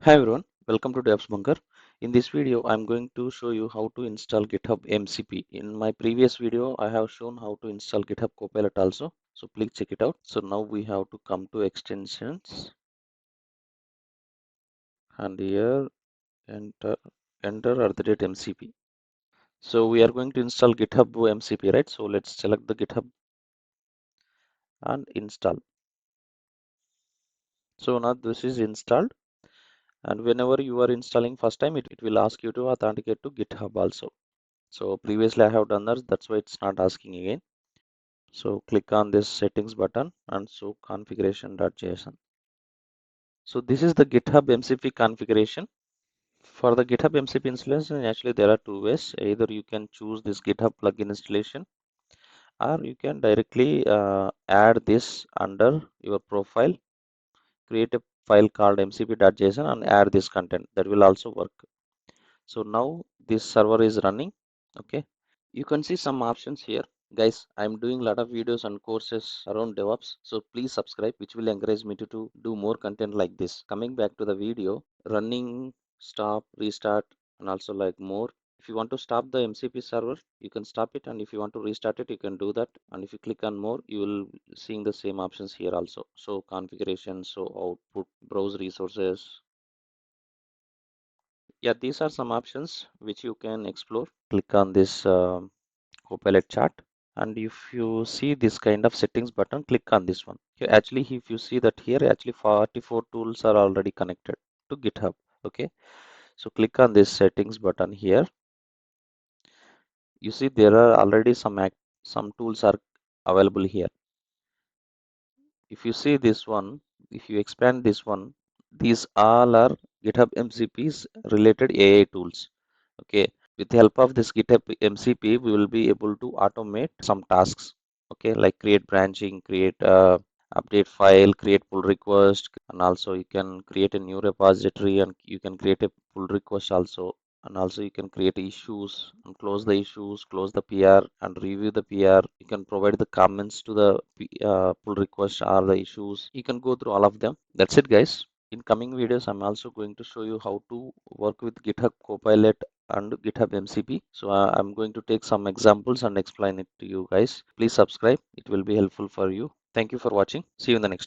Hi everyone, welcome to DevOps Bunker. In this video, I'm going to show you how to install GitHub MCP. In my previous video, I have shown how to install GitHub Copilot also. So please check it out. So now we have to come to extensions and here enter @MCP. So we are going to install GitHub MCP, right? So let's select the GitHub and install. So now this is installed. And whenever you are installing first time, it will ask you to authenticate to GitHub also. So previously I have done that, that's why it's not asking again. So click on this settings button and so configuration.json. So this is the GitHub MCP configuration. For the GitHub MCP installation, actually there are two ways. Either you can choose this GitHub plugin installation, or you can directly add this under your profile, create a file called mcp.json and add this content. That will also work. So now this server is running. Okay. You can see some options here. Guys, I'm doing a lot of videos and courses around DevOps, so please subscribe, which will encourage me to do more content like this. Coming back to the video, running, stop, restart, and also like more. If you want to stop the MCP server, you can stop it, and if you want to restart it, you can do that. And if you click on more, you will seeing the same options here also. So configuration, so output, browse resources. Yeah, these are some options which you can explore. Click on this Copilot chart, and if you see this kind of settings button, click on this one. Here, actually, if you see that here, actually 44 tools are already connected to GitHub. Okay, so click on this settings button here. You see there are already some tools are available here. If you see this one, if you expand this one, these all are GitHub MCP's related AI tools. Okay, with the help of this GitHub MCP, we will be able to automate some tasks. Okay, like create branching, create update file, create pull request, and also you can create a new repository and you can create a pull request also. And also you can create issues and close the issues, close the PR and review the PR. You can provide the comments to the pull request or the issues. You can go through all of them. That's it, guys. In coming videos, I'm also going to show you how to work with GitHub Copilot and GitHub MCP. So I'm going to take some examples and explain it to you guys. Please subscribe. It will be helpful for you. Thank you for watching. See you in the next.